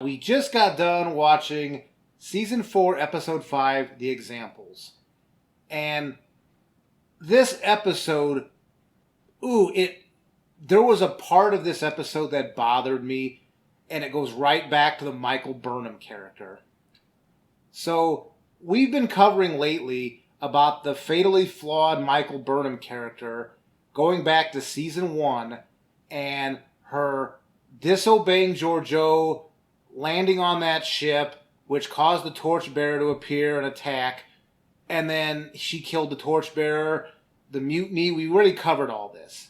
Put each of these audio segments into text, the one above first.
We just got done watching Season 4, Episode 5, The Examples. And this episode, there was a part of this episode that bothered me, and it goes right back to the Michael Burnham character. So, we've been covering lately about the fatally flawed Michael Burnham character going back to Season 1 and her disobeying Georgiou, landing on that ship, which caused the torchbearer to appear and attack, and then she killed the torchbearer, the mutiny. We already covered all this.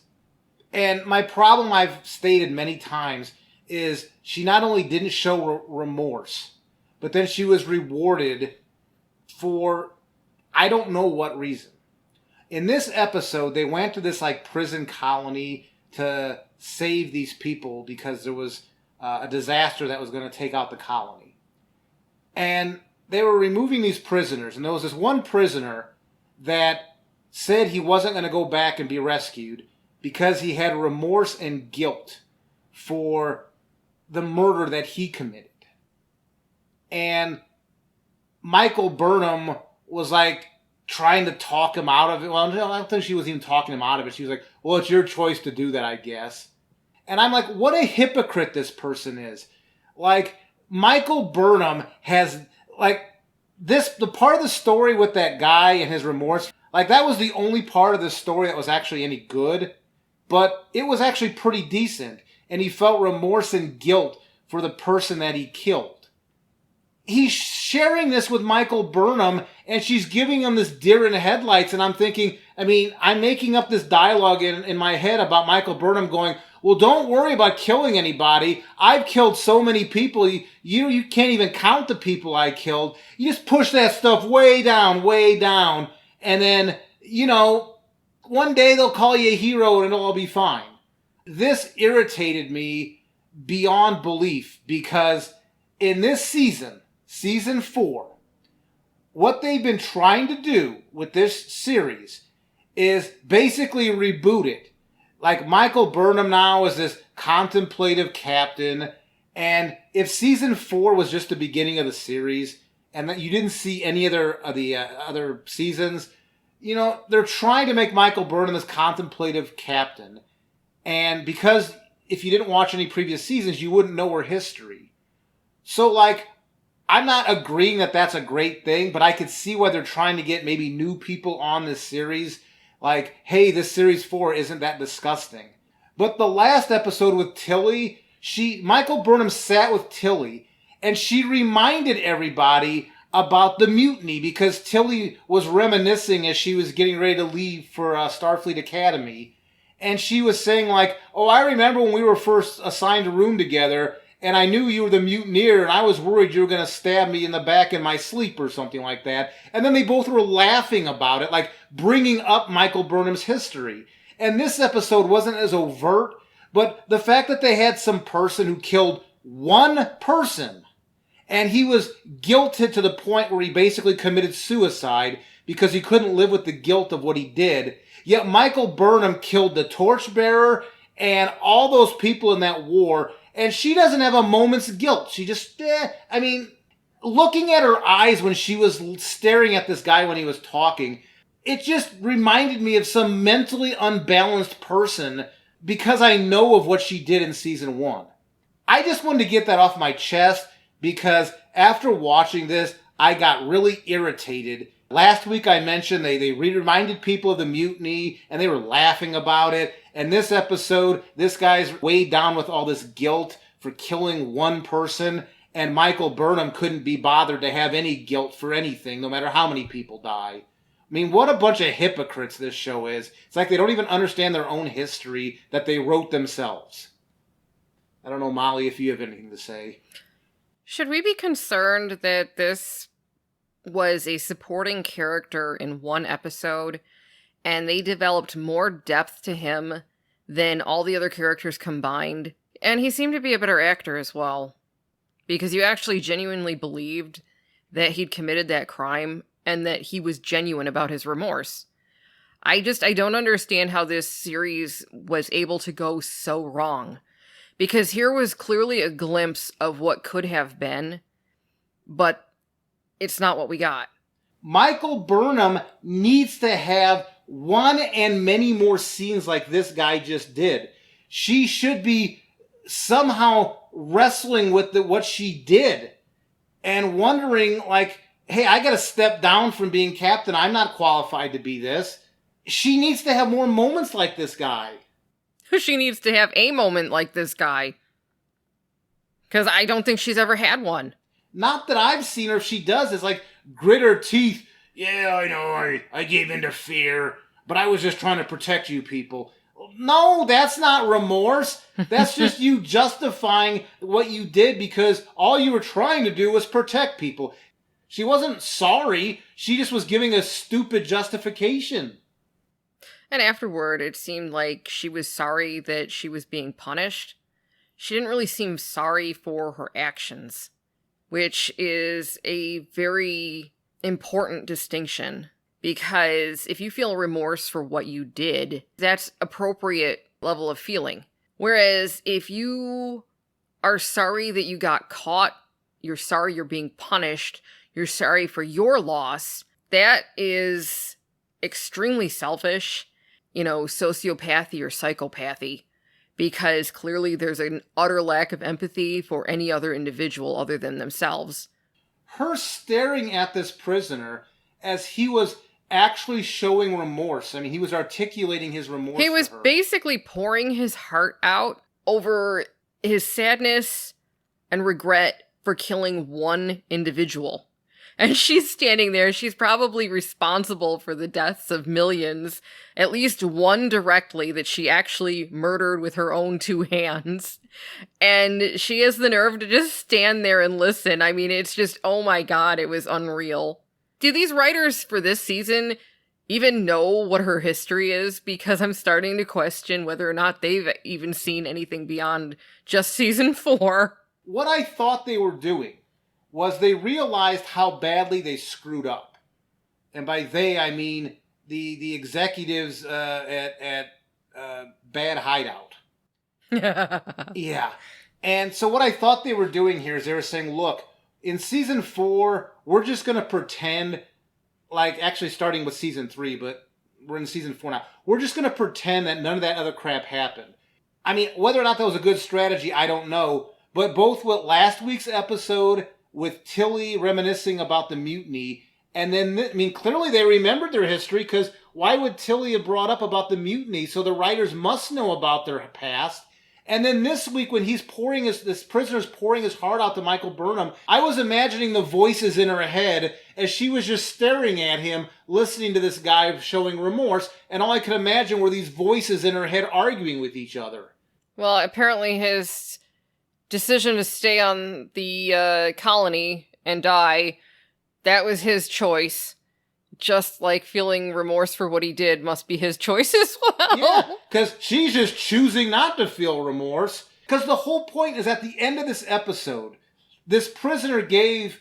And my problem, I've stated many times, is she not only didn't show remorse, but then she was rewarded for I don't know what reason. In this episode, they went to this prison colony to save these people because there was a disaster that was going to take out the colony. And they were removing these prisoners, and there was this one prisoner that said he wasn't going to go back and be rescued because he had remorse and guilt for the murder that he committed. And Michael Burnham was trying to talk him out of it. Well, I don't think she was even talking him out of it. She was like, well, it's your choice to do that, I guess. And I'm like, what a hypocrite this person is. Michael Burnham has, the part of the story with that guy and his remorse, that was the only part of the story that was actually any good. But it was actually pretty decent. And he felt remorse and guilt for the person that he killed. He's sharing this with Michael Burnham, and she's giving him this deer in the headlights, and I'm thinking, I'm making up this dialogue in my head about Michael Burnham going, well, don't worry about killing anybody. I've killed so many people, you can't even count the people I killed. You just push that stuff way down, and then, one day they'll call you a hero and it'll all be fine. This irritated me beyond belief, because in this season, Season 4, what they've been trying to do with this series is basically reboot it. Michael Burnham now is this contemplative captain, and if Season 4 was just the beginning of the series, and that you didn't see any of the other seasons, they're trying to make Michael Burnham this contemplative captain. And because if you didn't watch any previous seasons, you wouldn't know her history. So, I'm not agreeing that that's a great thing, but I could see why they're trying to get maybe new people on this series. Hey, this Series 4 isn't that disgusting. But the last episode with Tilly, Michael Burnham sat with Tilly, and she reminded everybody about the mutiny because Tilly was reminiscing as she was getting ready to leave for Starfleet Academy. And she was saying I remember when we were first assigned a room together, and I knew you were the mutineer, and I was worried you were going to stab me in the back in my sleep or something like that. And then they both were laughing about it, bringing up Michael Burnham's history. And this episode wasn't as overt, but the fact that they had some person who killed one person, and he was guilted to the point where he basically committed suicide because he couldn't live with the guilt of what he did. Yet Michael Burnham killed the torchbearer and all those people in that war, and she doesn't have a moment's guilt. She just, looking at her eyes when she was staring at this guy when he was talking, it just reminded me of some mentally unbalanced person because I know of what she did in Season 1. I just wanted to get that off my chest because after watching this, I got really irritated. Last week I mentioned they reminded people of the mutiny and they were laughing about it. And this episode, this guy's weighed down with all this guilt for killing one person. And Michael Burnham couldn't be bothered to have any guilt for anything, no matter how many people die. What a bunch of hypocrites this show is. It's like they don't even understand their own history that they wrote themselves. I don't know, Mollie, if you have anything to say. Should we be concerned that this was a supporting character in one episode, and they developed more depth to him than all the other characters combined? And he seemed to be a better actor as well, because you actually genuinely believed that he'd committed that crime and that he was genuine about his remorse. I don't understand how this series was able to go so wrong. Because here was clearly a glimpse of what could have been, but it's not what we got. Michael Burnham needs to have one and many more scenes like this guy just did. She should be somehow wrestling with what she did and wondering, like, hey, I got to step down from being captain. I'm not qualified to be this. She needs to have more moments like this guy. She needs to have a moment like this guy. Because I don't think she's ever had one. Not that I've seen her. If she does, it's like grit her teeth. Yeah, I know, I gave in to fear, but I was just trying to protect you people. No, that's not remorse. That's just you justifying what you did because all you were trying to do was protect people. She wasn't sorry. She just was giving a stupid justification. And afterward, it seemed like she was sorry that she was being punished. She didn't really seem sorry for her actions, which is a very important distinction. Because if you feel remorse for what you did, that's appropriate level of feeling. Whereas if you are sorry that you got caught, you're sorry you're being punished, you're sorry for your loss, that is extremely selfish, sociopathy or psychopathy. Because clearly there's an utter lack of empathy for any other individual other than themselves. Her staring at this prisoner as he was actually showing remorse. I mean, he was articulating his remorse. He was basically pouring his heart out over his sadness and regret for killing one individual. And she's standing there. She's probably responsible for the deaths of millions, at least one directly that she actually murdered with her own 2 hands. And she has the nerve to just stand there and listen. I mean, it's just, oh my God, it was unreal. Do these writers for this season even know what her history is? Because I'm starting to question whether or not they've even seen anything beyond just season 4. What I thought they were doing was they realized how badly they screwed up. And by they, I mean the executives at Bad Hideout. Yeah. And so what I thought they were doing here is they were saying, look, in season 4, we're just going to pretend, like actually starting with season 3, but we're in season 4 now. We're just going to pretend that none of that other crap happened. I mean, whether or not that was a good strategy, I don't know. But both with last week's episode with Tilly reminiscing about the mutiny, and then, clearly they remembered their history, because why would Tilly have brought up about the mutiny? So the writers must know about their past. And then this week, when this prisoner's pouring his heart out to Michael Burnham, I was imagining the voices in her head as she was just staring at him, listening to this guy showing remorse, and all I could imagine were these voices in her head arguing with each other. Well, apparently his decision to stay on the colony and die, that was his choice. Just like feeling remorse for what he did must be his choice as well. Yeah, because she's just choosing not to feel remorse. Because the whole point is at the end of this episode, this prisoner gave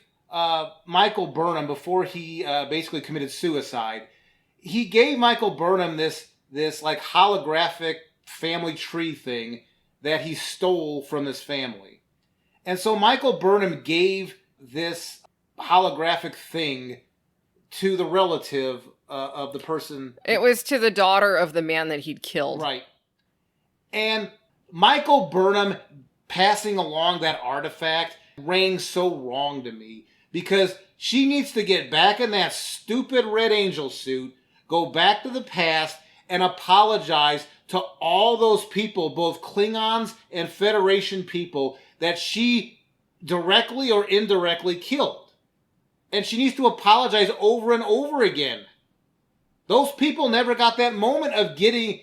Michael Burnham, before he basically committed suicide, he gave Michael Burnham this like holographic family tree thing that he stole from this family. And so Michael Burnham gave this holographic thing to the relative of the person. It was to the daughter of the man that he'd killed. Right. And Michael Burnham passing along that artifact rang so wrong to me, because she needs to get back in that stupid Red Angel suit, go back to the past, and apologize to all those people, both Klingons and Federation people, that she directly or indirectly killed. And she needs to apologize over and over again. Those people never got that moment of getting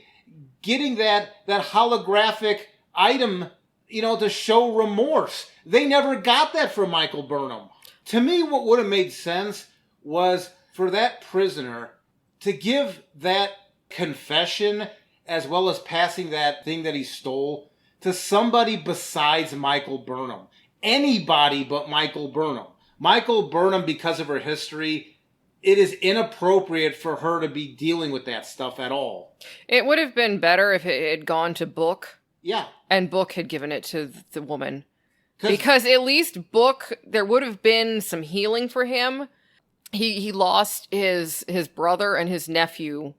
that holographic item, to show remorse. They never got that from Michael Burnham. To me, what would have made sense was for that prisoner to give that confession, as well as passing that thing that he stole, to somebody besides Michael Burnham. Anybody but Michael Burnham. Michael Burnham, because of her history, it is inappropriate for her to be dealing with that stuff at all. It would have been better if it had gone to book, Yeah. And Book had given it to the woman. Because at least Book, there would have been some healing for him. He lost his brother and his nephew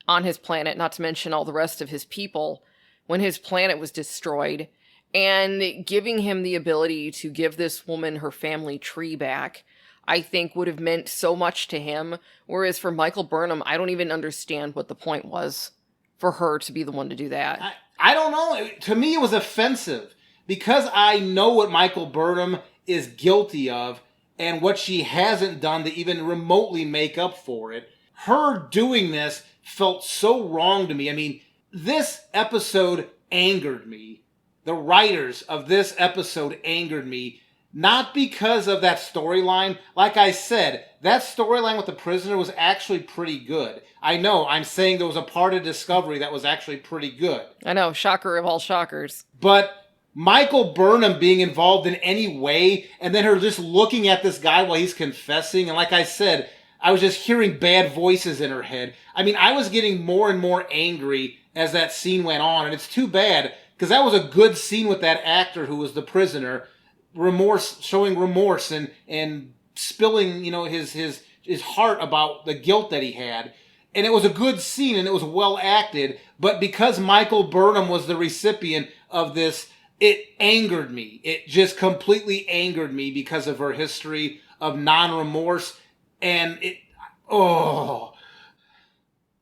on his planet, not to mention all the rest of his people, when his planet was destroyed. And giving him the ability to give this woman her family tree back, I think would have meant so much to him. Whereas for Michael Burnham, I don't even understand what the point was for her to be the one to do that. I don't know. To me, it was offensive. Because I know what Michael Burnham is guilty of and what she hasn't done to even remotely make up for it, her doing this felt so wrong to me. I mean, this episode angered me. The writers of this episode angered me. Not because of that storyline. Like I said, that storyline with the prisoner was actually pretty good. I know, I'm saying there was a part of Discovery that was actually pretty good. I know, shocker of all shockers. But Michael Burnham being involved in any way, and then her just looking at this guy while he's confessing, and like I said, I was just hearing bad voices in her head. I mean, I was getting more and more angry as that scene went on, and it's too bad, because that was a good scene with that actor who was the prisoner, showing remorse and spilling, his heart about the guilt that he had. And it was a good scene, and it was well acted, but because Michael Burnham was the recipient of this, it angered me. It just completely angered me because of her history of non-remorse. And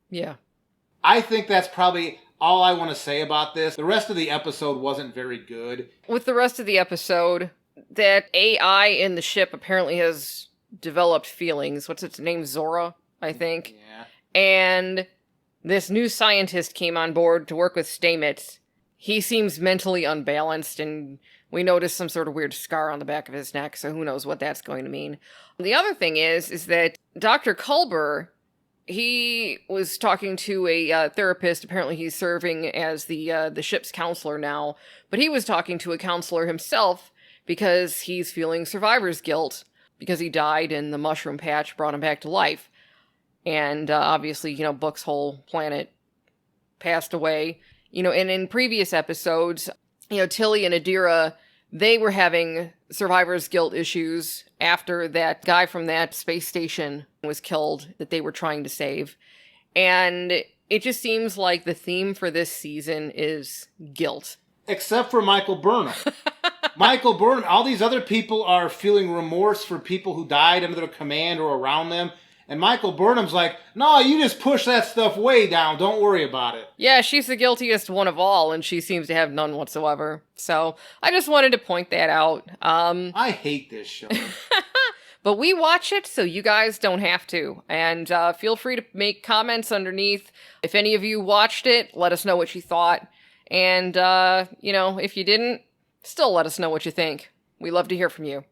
Yeah. I think that's probably all I want to say about this. The rest of the episode wasn't very good. With the rest of the episode, that AI in the ship apparently has developed feelings. What's its name? Zora, I think. Yeah. And this new scientist came on board to work with Stamets. He seems mentally unbalanced, and we noticed some sort of weird scar on the back of his neck, so who knows what that's going to mean. The other thing is that Dr. Culber, he was talking to a therapist. Apparently he's serving as the ship's counselor now, but he was talking to a counselor himself because he's feeling survivor's guilt because he died and the mushroom patch brought him back to life. And obviously, Book's whole planet passed away. And in previous episodes, Tilly and Adira, they were having survivor's guilt issues after that guy from that space station was killed that they were trying to save. And it just seems like the theme for this season is guilt. Except for Michael Burnham. Michael Burnham, all these other people are feeling remorse for people who died under their command or around them. And Michael Burnham's like, no, you just push that stuff way down. Don't worry about it. Yeah, she's the guiltiest one of all, and she seems to have none whatsoever. So I just wanted to point that out. I hate this show. But we watch it, so you guys don't have to. And feel free to make comments underneath. If any of you watched it, let us know what you thought. And, if you didn't, still let us know what you think. We love to hear from you.